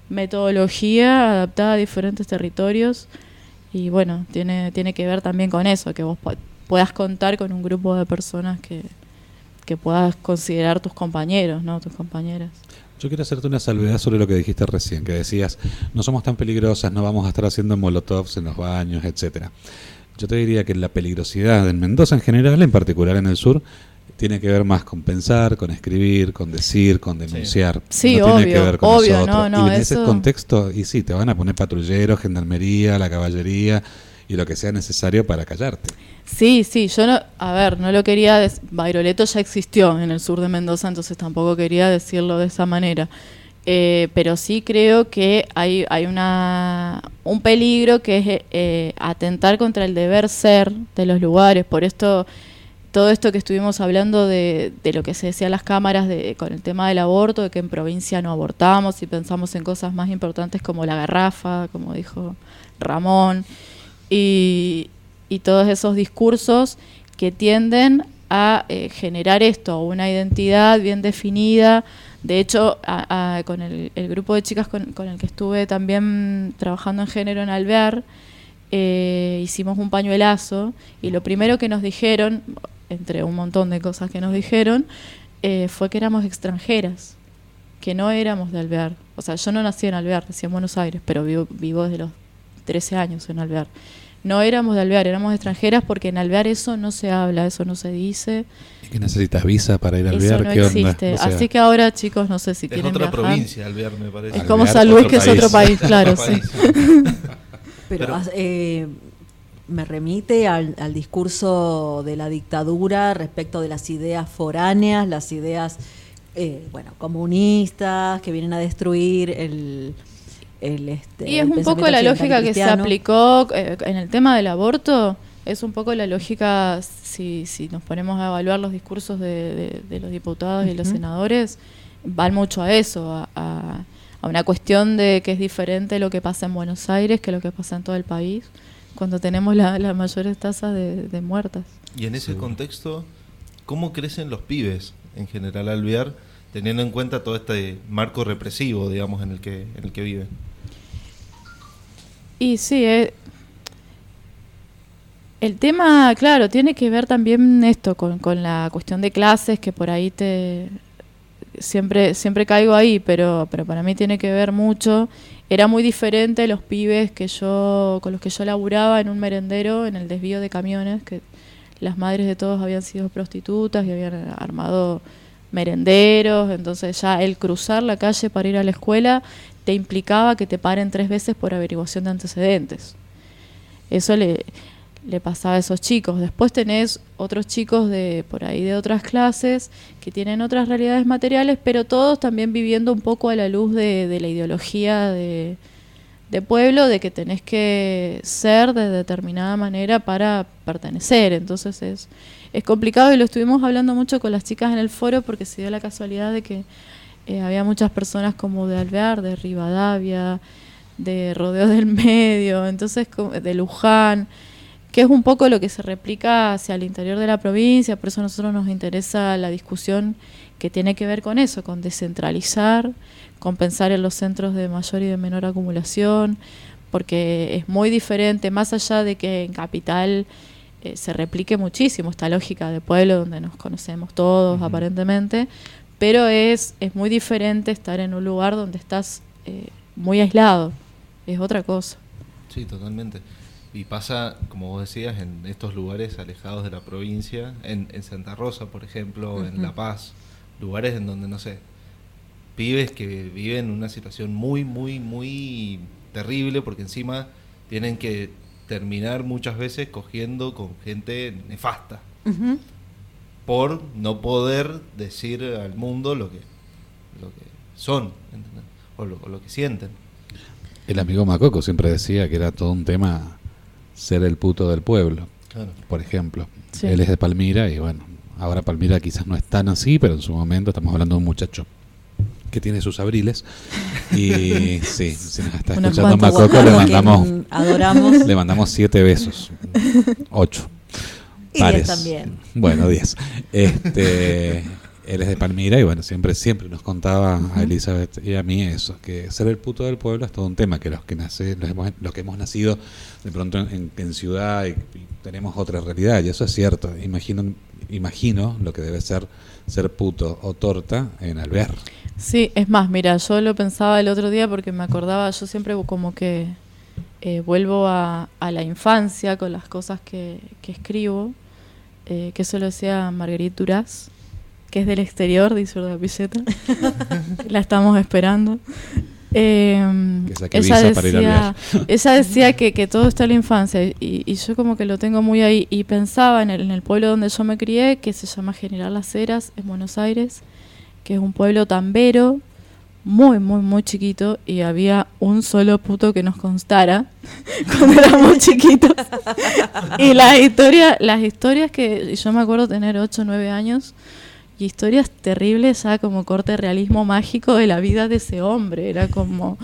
metodología adaptada a diferentes territorios, y bueno, tiene que ver también con eso, que vos puedas contar con un grupo de personas que puedas considerar tus compañeros, ¿no? Tus compañeras. Yo quiero hacerte una salvedad sobre lo que dijiste recién, que decías, no somos tan peligrosas, no vamos a estar haciendo molotovs en los baños, etcétera. Yo te diría que la peligrosidad en Mendoza en general, en particular en el sur, tiene que ver más con pensar, con escribir, con decir, con denunciar. Sí, no obvio, tiene que ver con obvio, nosotros. no, y en ese eso... contexto, y sí, te van a poner patrulleros, gendarmería, la caballería y lo que sea necesario para callarte. Sí, yo no lo quería Bairoleto ya existió en el sur de Mendoza, entonces tampoco quería decirlo de esa manera. Pero sí creo que hay un peligro que es atentar contra el deber ser de los lugares. Por esto, todo esto que estuvimos hablando de lo que se decía en las cámaras con el tema del aborto, de que en provincia no abortamos y pensamos en cosas más importantes como la garrafa, como dijo Ramón, y todos esos discursos que tienden a generar una identidad bien definida. De hecho, con el grupo de chicas con el que estuve también trabajando en género en Alvear, hicimos un pañuelazo, y lo primero que nos dijeron, entre un montón de cosas que nos dijeron, fue que éramos extranjeras, que no éramos de Alvear. O sea, yo no nací en Alvear, nací en Buenos Aires, pero vivo desde los 13 años en Alvear. No éramos de Alvear, éramos extranjeras porque en Alvear eso no se habla, eso no se dice. ¿Y que necesitas visa para ir a Alvear? Eso no ¿Qué onda? existe. O sea, así que ahora, chicos, no sé si Es quieren otra viajar. provincia, Alvear, me parece. Es Alvear, como San Luis, otro que es país. otro país, claro, Otro sí. país. Pero Pero- me remite al discurso de la dictadura respecto de las ideas foráneas, las ideas comunistas que vienen a destruir el Y es un poco la lógica que se aplicó en el tema del aborto, es un poco la lógica, si nos ponemos a evaluar los discursos de los diputados y los senadores, van mucho a eso, a una cuestión de que es diferente lo que pasa en Buenos Aires que lo que pasa en todo el país, cuando tenemos las mayores tasas de muertas. Y en ese contexto, ¿cómo crecen los pibes en general Alvear, teniendo en cuenta todo este marco represivo, digamos, en el que viven? Y sí, el tema, claro, tiene que ver también esto con la cuestión de clases, que por ahí siempre caigo ahí, pero para mí tiene que ver mucho. Era muy diferente los pibes con los que yo laburaba en un merendero, en el desvío de camiones, que las madres de todos habían sido prostitutas y habían armado merenderos, entonces ya el cruzar la calle para ir a la escuela te implicaba que te paren 3 veces por averiguación de antecedentes. Eso le pasaba a esos chicos. Después tenés otros chicos por ahí de otras clases que tienen otras realidades materiales, pero todos también viviendo un poco a la luz de la ideología de pueblo, de que tenés que ser de determinada manera para pertenecer. Entonces es complicado, y lo estuvimos hablando mucho con las chicas en el foro, porque se dio la casualidad de que había muchas personas como de Alvear, de Rivadavia, de Rodeo del Medio, entonces de Luján, que es un poco lo que se replica hacia el interior de la provincia. Por eso a nosotros nos interesa la discusión que tiene que ver con eso, con descentralizar, con pensar en los centros de mayor y de menor acumulación, porque es muy diferente, más allá de que en Capital se replique muchísimo esta lógica de pueblo donde nos conocemos todos aparentemente, pero es muy diferente estar en un lugar donde estás muy aislado, es otra cosa. Sí, totalmente. Y pasa, como vos decías, en estos lugares alejados de la provincia, en Santa Rosa, por ejemplo, en La Paz, lugares en donde, no sé, pibes que viven una situación muy, muy, muy terrible, porque encima tienen que terminar muchas veces cogiendo con gente nefasta, por no poder decir al mundo lo que son, ¿entendés? O lo que sienten. El amigo Macoco siempre decía que era todo un tema ser el puto del pueblo, Claro. por ejemplo. Sí. Él es de Palmira y bueno, ahora Palmira quizás no es tan así, pero en su momento estamos hablando de un muchacho que tiene sus abriles y sí, si nos está Unos escuchando cuantos Macoco, le guajaros mandamos que adoramos. le mandamos 7 besos, 8 Y pares. 10 también. Bueno, 10. Él es de Palmira y bueno, siempre nos contaba a Elizabeth y a mí eso, que ser el puto del pueblo es todo un tema, que los que hemos nacido de pronto en ciudad y tenemos otra realidad, y eso es cierto. Imagino lo que debe ser puto o torta en Alvear. Sí, es más, mira, yo lo pensaba el otro día porque me acordaba, yo siempre como que vuelvo a la infancia con las cosas que escribo, que eso lo decía Marguerite Duras, que es del exterior, dice Urda Pilleta. La estamos esperando. Que saque visa para ir a Alvear. Ella decía que todo está en la infancia, y yo como que lo tengo muy ahí, y pensaba en el pueblo donde yo me crié, que se llama General Las Heras, en Buenos Aires, que es un pueblo tambero, muy, muy, muy chiquito, y había un solo puto que nos constara cuando éramos chiquitos. Y las historias que yo me acuerdo tener 8 o 9 años, y historias terribles, ya como corte realismo mágico de la vida de ese hombre. Era como...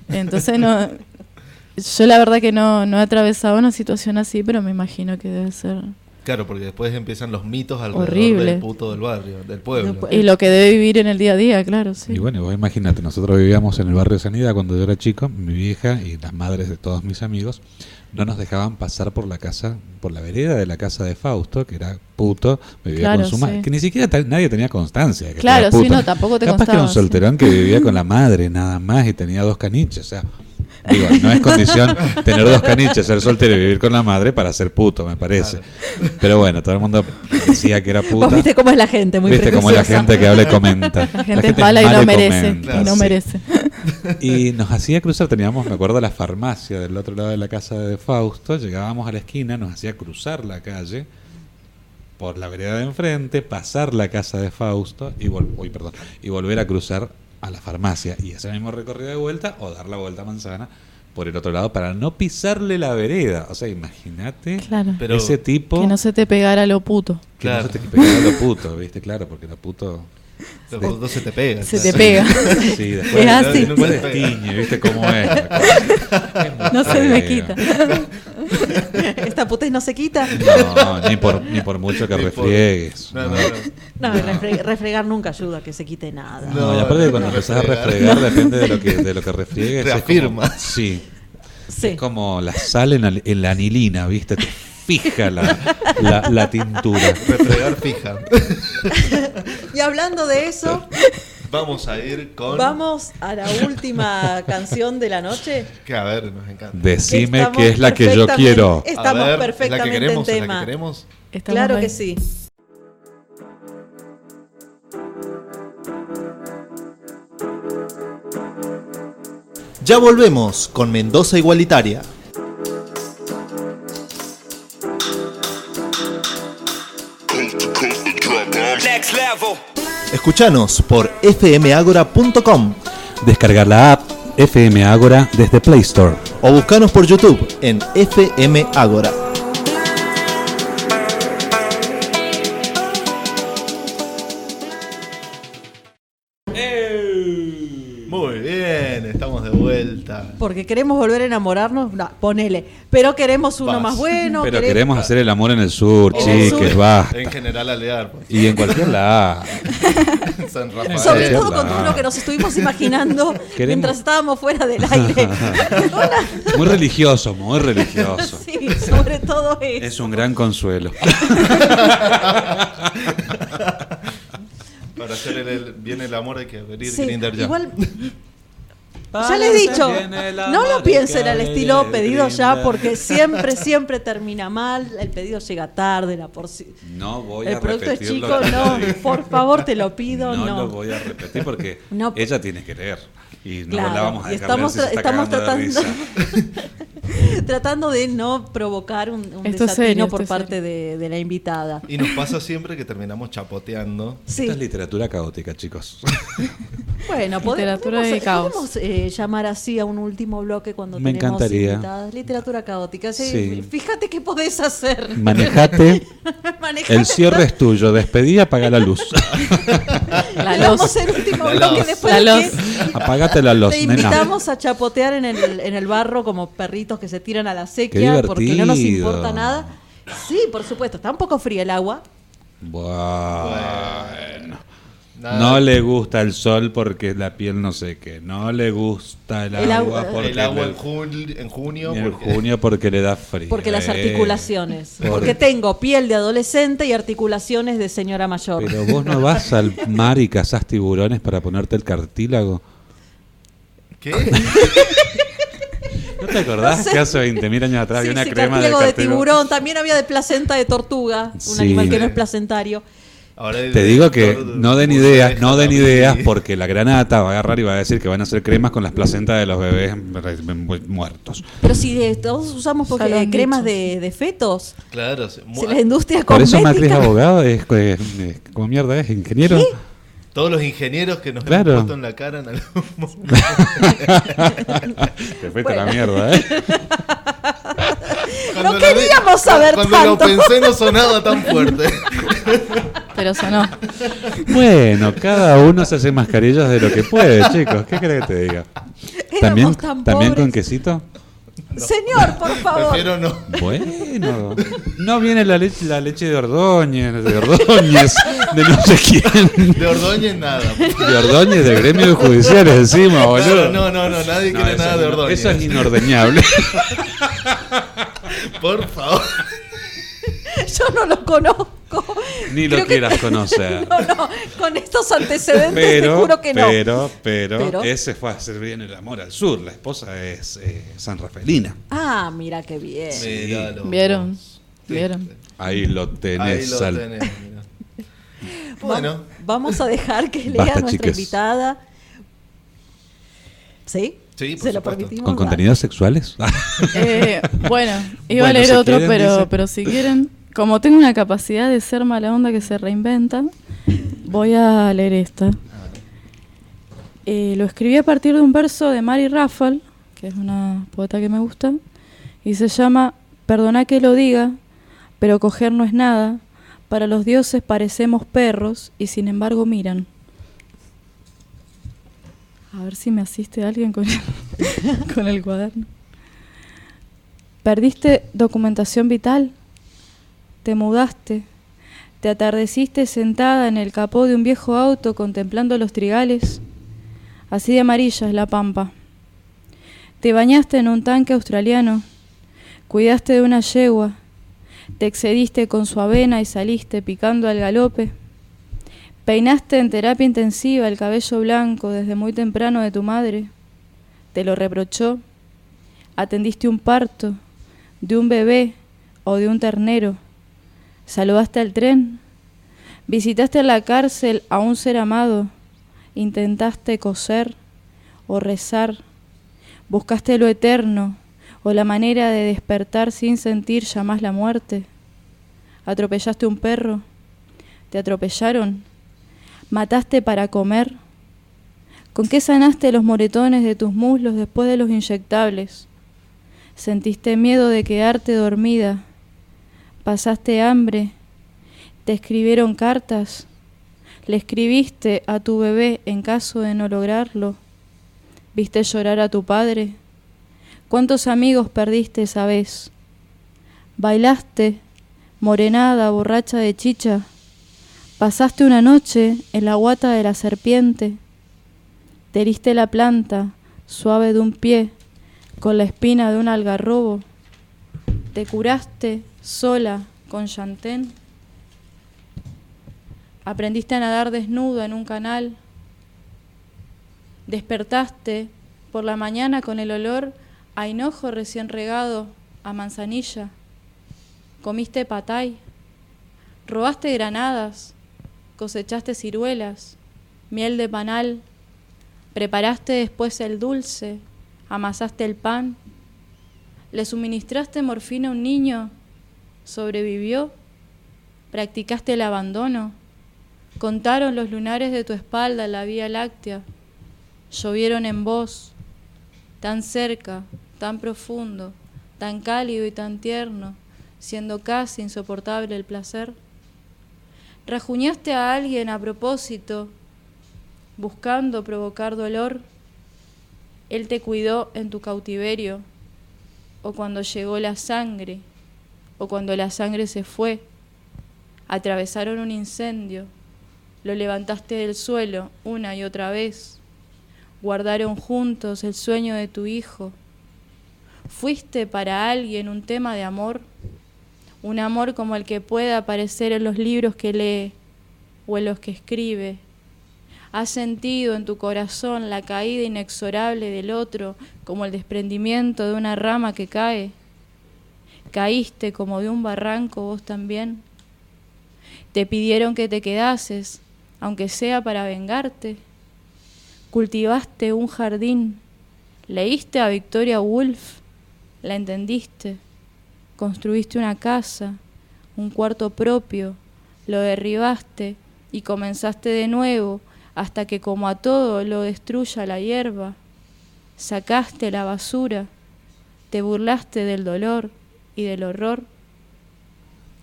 Entonces yo la verdad que no he atravesado una situación así, pero me imagino que debe ser... Claro, porque después empiezan los mitos alrededor Horrible. del puto del barrio, del pueblo. Y lo que debe vivir en el día a día, claro, sí. Y bueno, vos imagínate, nosotros vivíamos en el barrio de Sanidad cuando yo era chico, mi vieja y las madres de todos mis amigos no nos dejaban pasar por la casa, por la vereda de la casa de Fausto, que era puto, vivía Claro, con su madre, sí. que ni siquiera nadie tenía constancia de que Claro, era puto. sí, no, tampoco te Capaz que constaba, era un solterón que vivía con la madre nada más y tenía 2 caniches, o sea, digo, no es condición tener 2 caniches, ser soltero y vivir con la madre para ser puto, me parece. Pero bueno, todo el mundo decía que era puta. Vos viste cómo es la gente, muy Viste cómo la prejuiciosa. gente que habla y comenta. La gente es mala y no merece. Claro, Y no sí. merece. Y nos hacía cruzar, teníamos, me acuerdo, la farmacia del otro lado de la casa de Fausto, llegábamos a la esquina, nos hacía cruzar la calle por la vereda de enfrente, pasar la casa de Fausto y, y volver a cruzar a la farmacia y ese mismo recorrido de vuelta o dar la vuelta a manzana por el otro lado para no pisarle la vereda. O sea, imagínate Claro. Pero- ese tipo Que no se te pegara lo puto. que Claro. no se te pegara lo puto, ¿viste? Claro, porque lo puto... Los dos se te pegan. Se claro. te pega. Sí, después, Es así. después destiñe, ¿viste cómo es? la cosa? Es muy No se me feo. quita. Esta putez no se quita. No, ni por mucho que Ni por- refriegues. No, no. No, refregar nunca ayuda a que se quite nada. No, y aparte de cuando empezás a refregar, depende de lo que refriegues. es Reafirma. como- sí, Sí. es como la sal en la anilina, ¿viste? Te fija la tintura. Refregar fija. Y hablando de eso, Vamos a ir con... vamos a la última canción de la noche. Que a ver, nos encanta. Decime Estamos que es la que yo perfectamente- quiero. A Estamos ver, perfectamente ¿es la que queremos? en ¿Es la tema. que queremos? Estamos Claro ahí. que sí. Ya volvemos con Mendoza Igualitaria. Next level. Escuchanos por fmagora.com Descargar la app FM Ágora desde Play Store. o buscanos por YouTube en FM Agora. Muy bien, estamos de vuelta. Porque queremos volver a enamorarnos, no, ponele. Pero queremos uno Vas. más bueno. Pero queremos hacer el amor en el sur, En el chiques, sur. basta. En general Alear, pues. Y en cualquier lado. San Rafael. Sobre todo Claro. con uno que nos estuvimos imaginando Queremos- mientras estábamos fuera del aire. Muy religioso, muy religioso. Sí, sobre todo eso. Es un gran consuelo. Para hacer bien el amor hay que abrir Sí, Grindr ya. igual, ya les he dicho, no lo piensen al estilo pedido ya porque siempre termina mal, el pedido llega tarde, la porción. No voy El a producto es repetir chico, lo que no, dije. por favor te lo pido, No no. lo voy a repetir porque No. ella tiene que leer. Y no Claro, la vamos a y dejar leer si se está estamos cagando de tratando, risa. tratando de no provocar un Esto es desatino serio, por esto es parte de la invitada. Y nos pasa siempre que terminamos chapoteando. Sí. Esta es literatura caótica, chicos. Bueno, Literatura de caos. podemos llamar así a un último bloque cuando Me tenemos encantaría. invitadas. Literatura caótica. Sí, Sí. Fíjate qué podés hacer. Manejate, Manejate. el cierre es tuyo, despedí, apaga la luz. La Damos luz. el último La bloque luz. después La de luz. que Apágate la luz, te nena. invitamos a chapotear en el barro como perritos que se tiran a la Qué sequía porque no nos divertido. importa nada. Sí, por supuesto, está un poco fría el agua. Bueno. Nada. No le gusta el sol porque la piel no sé qué. No le gusta el El agua agua- porque El agua le- en junio. en porque- junio porque le da frío. Porque las articulaciones. Por- Porque tengo piel de adolescente y articulaciones de señora mayor. Pero vos no vas al mar y cazás tiburones para ponerte el cartílago. ¿Qué? ¿No te acordás No sé. que hace 20.000 años atrás había una crema de cartílago de cartílago? tiburón, también había de placenta de tortuga, un Sí. animal que no es placentario. Ahora el Te digo que doctor no den Musa ideas, deja no den la- ideas porque la granata va a agarrar y va a decir que van a hacer cremas con las placentas de los bebés muertos. Pero si todos usamos Ya lo han cremas dicho. de fetos, Claro, si la industria Por eso Macri es cosmética... abogado, ¿cómo mierda es? ¿Ingeniero? todos los ingenieros que nos Claro. hemos puesto en la cara en algún momento. Te fuiste a la mierda, ¿eh? Cuando lo queríamos saber Cuando tanto. lo pensé no sonaba tan fuerte. Pero sonó. Bueno, cada uno se hace mascarillas de lo que puede, chicos. ¿Qué querés que te diga? Éramos tan ¿También con pobres. quesito? Señor, por favor. Prefiero no. Bueno, no viene la leche de Ordóñez, de no sé quién. De Ordóñez nada. De Ordóñez, del gremio de judiciales encima, boludo. No, nadie quiere nada de Ordóñez. Eso es inordeñable. Por favor. Yo no lo conozco. Ni lo quieras conocer. No, con estos antecedentes te juro que no. Pero ese fue a hacer bien el amor al sur. La esposa es San Rafaelina. Ah, mira qué bien. Míralo. ¿Vieron? Sí. ¿Vieron? Ahí lo tenés. Mirá. Bueno. Vamos a dejar que lea Basta, nuestra chiques. invitada. ¿Sí? Sí, por ¿Se lo supuesto. permitimos? ¿Con contenidos sexuales? Bueno, iba a Bueno, leer si otro, quieren, dice. pero si quieren, como tengo una capacidad de ser mala onda que se reinventa, voy a leer esta. Lo escribí a partir de un verso de Mary Raffal, que es una poeta que me gusta, y se llama Perdona que lo diga, pero coger no es nada. Para los dioses parecemos perros y sin embargo miran. A ver si me asiste alguien con el cuaderno. ¿Perdiste documentación vital? ¿Te mudaste? ¿Te atardeciste sentada en el capó de un viejo auto contemplando los trigales? Así de amarilla es la pampa. ¿Te bañaste en un tanque australiano? ¿Cuidaste de una yegua? ¿Te excediste con su avena y saliste picando al galope? ¿Peinaste en terapia intensiva el cabello blanco desde muy temprano de tu madre? ¿Te lo reprochó? ¿Atendiste un parto de un bebé o de un ternero? ¿Saludaste al tren? ¿Visitaste en la cárcel a un ser amado? ¿Intentaste coser o rezar? ¿Buscaste lo eterno o la manera de despertar sin sentir jamás la muerte? ¿Atropellaste un perro? ¿Te atropellaron? ¿Mataste para comer? ¿Con qué sanaste los moretones de tus muslos después de los inyectables? ¿Sentiste miedo de quedarte dormida? ¿Pasaste hambre? ¿Te escribieron cartas? ¿Le escribiste a tu bebé en caso de no lograrlo? ¿Viste llorar a tu padre? ¿Cuántos amigos perdiste esa vez? ¿Bailaste, morenada, borracha de chicha? ¿Pasaste una noche en la guata de la serpiente? ¿Te heriste la planta suave de un pie con la espina de un algarrobo? ¿Te curaste sola con chantén? ¿Aprendiste a nadar desnuda en un canal? ¿Despertaste por la mañana con el olor a hinojo recién regado, a manzanilla? ¿Comiste patay? ¿Robaste granadas? ¿Cosechaste ciruelas? ¿Miel de panal? ¿Preparaste después el dulce? ¿Amasaste el pan? ¿Le suministraste morfina a un niño? ¿Sobrevivió? ¿Practicaste el abandono? ¿Contaron los lunares de tu espalda la Vía Láctea? ¿Llovieron en vos? Tan cerca, tan profundo, tan cálido y tan tierno, siendo casi insoportable el placer. ¿Rajuñaste a alguien a propósito, buscando provocar dolor? Él te cuidó en tu cautiverio, o cuando llegó la sangre, o cuando la sangre se fue, atravesaron un incendio, lo levantaste del suelo una y otra vez, guardaron juntos el sueño de tu hijo. ¿Fuiste para alguien un tema de amor? Un amor como el que pueda aparecer en los libros que lee o en los que escribe. ¿Has sentido en tu corazón la caída inexorable del otro como el desprendimiento de una rama que cae? ¿Caíste como de un barranco vos también? ¿Te pidieron que te quedases, aunque sea para vengarte? ¿Cultivaste un jardín? ¿Leíste a Victoria Woolf? ¿La entendiste? Construiste una casa, un cuarto propio, lo derribaste y comenzaste de nuevo hasta que como a todo lo destruya la hierba. Sacaste la basura, te burlaste del dolor y del horror.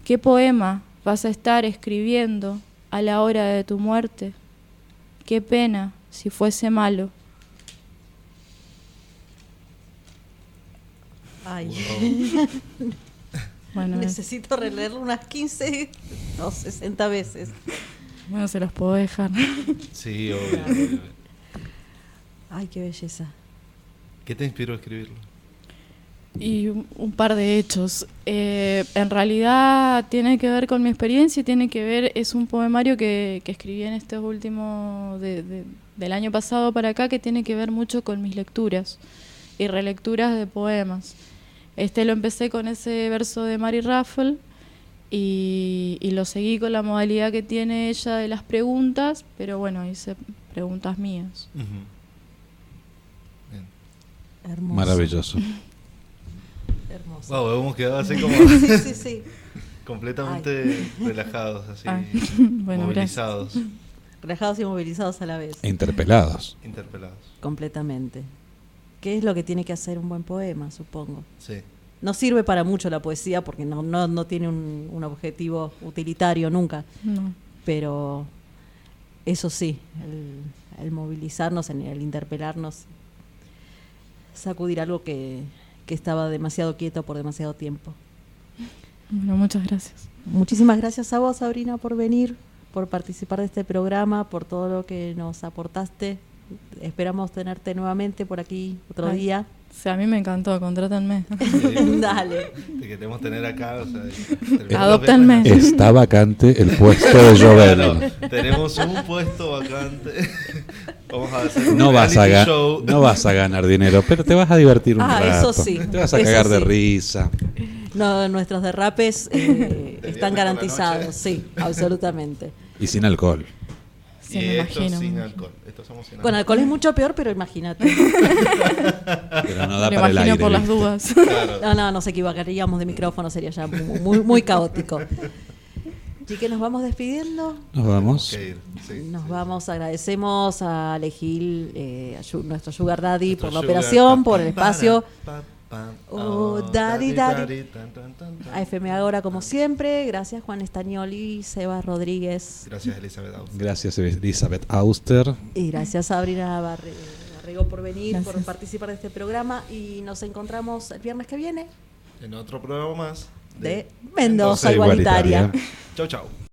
¿Qué poema vas a estar escribiendo a la hora de tu muerte? Qué pena si fuese malo. Ay. Wow. Bueno, Necesito releerlo unas 15 o 60 veces. bueno, se los puedo dejar. Sí, obvio. Ay, qué belleza. ¿Qué te inspiró a escribirlo? Y un par de hechos. En realidad tiene que ver con mi experiencia y tiene que ver, es un poemario que escribí en estos últimos, del año pasado para acá, que tiene que ver mucho con mis lecturas y relecturas de poemas. Lo empecé con ese verso de Mary Raffel y lo seguí con la modalidad que tiene ella de las preguntas, pero bueno, hice preguntas mías. Ujú. Bien. Hermoso. Maravilloso. Hermoso. Wow, hemos quedado así como Sí, sí, sí. completamente relajados, así, Ay, bueno, movilizados, Relajados y movilizados a la vez. Interpelados. interpelados. Completamente. ¿Qué es lo que tiene que hacer un buen poema, supongo? Sí. No sirve para mucho la poesía porque no tiene un objetivo utilitario nunca, No. pero eso sí, el movilizarnos, el interpelarnos, sacudir algo que estaba demasiado quieto por demasiado tiempo. Bueno, muchas gracias. Muchísimas gracias a vos, Sabrina, por venir, por participar de este programa, por todo lo que nos aportaste. Esperamos tenerte nuevamente por aquí otro Ay. día. O sea, a mí me encantó, contrátenme. Dale. Te queremos tener acá, o sea, Adóptenme. Está vacante el puesto de Jovel. Claro, tenemos un puesto vacante. Vamos a hacer un No vas, reality show. no vas a ganar dinero, pero te vas a divertir un rato. Eso sí. Te vas a Eso cagar de sí. risa. No, nuestros derrapes están por la garantizados, noche. sí, absolutamente. Y sin alcohol. Sí, Y me esto imagino. sin me alcohol. Esto somos sin Con alcohol es mucho peor, pero imagínate. Pero no da Me para el imagino aire. por las ¿viste? dudas. Claro. No, nos equivocaríamos de micrófono, sería ya muy caótico. Así que nos vamos despidiendo. Nos vamos. Que ir, sí, Nos sí. vamos, agradecemos a Alejil, nuestro Sugar Daddy, Nuestro por la sugar, operación, pam, por el pam, espacio. pam, pam, Oh, daddy, daddy. tan, tan, tan, tan. A FM Agora, como siempre. Gracias, Juan Estañoli, Seba Rodríguez. Gracias, Elizabeth Auster. Gracias, Elizabeth Auster. Y gracias, Sabrina Barrego, por venir, Gracias. por participar de este programa. Y nos encontramos el viernes que viene En otro programa más de Mendoza Igualitaria. Igualitaria. Chau, chau.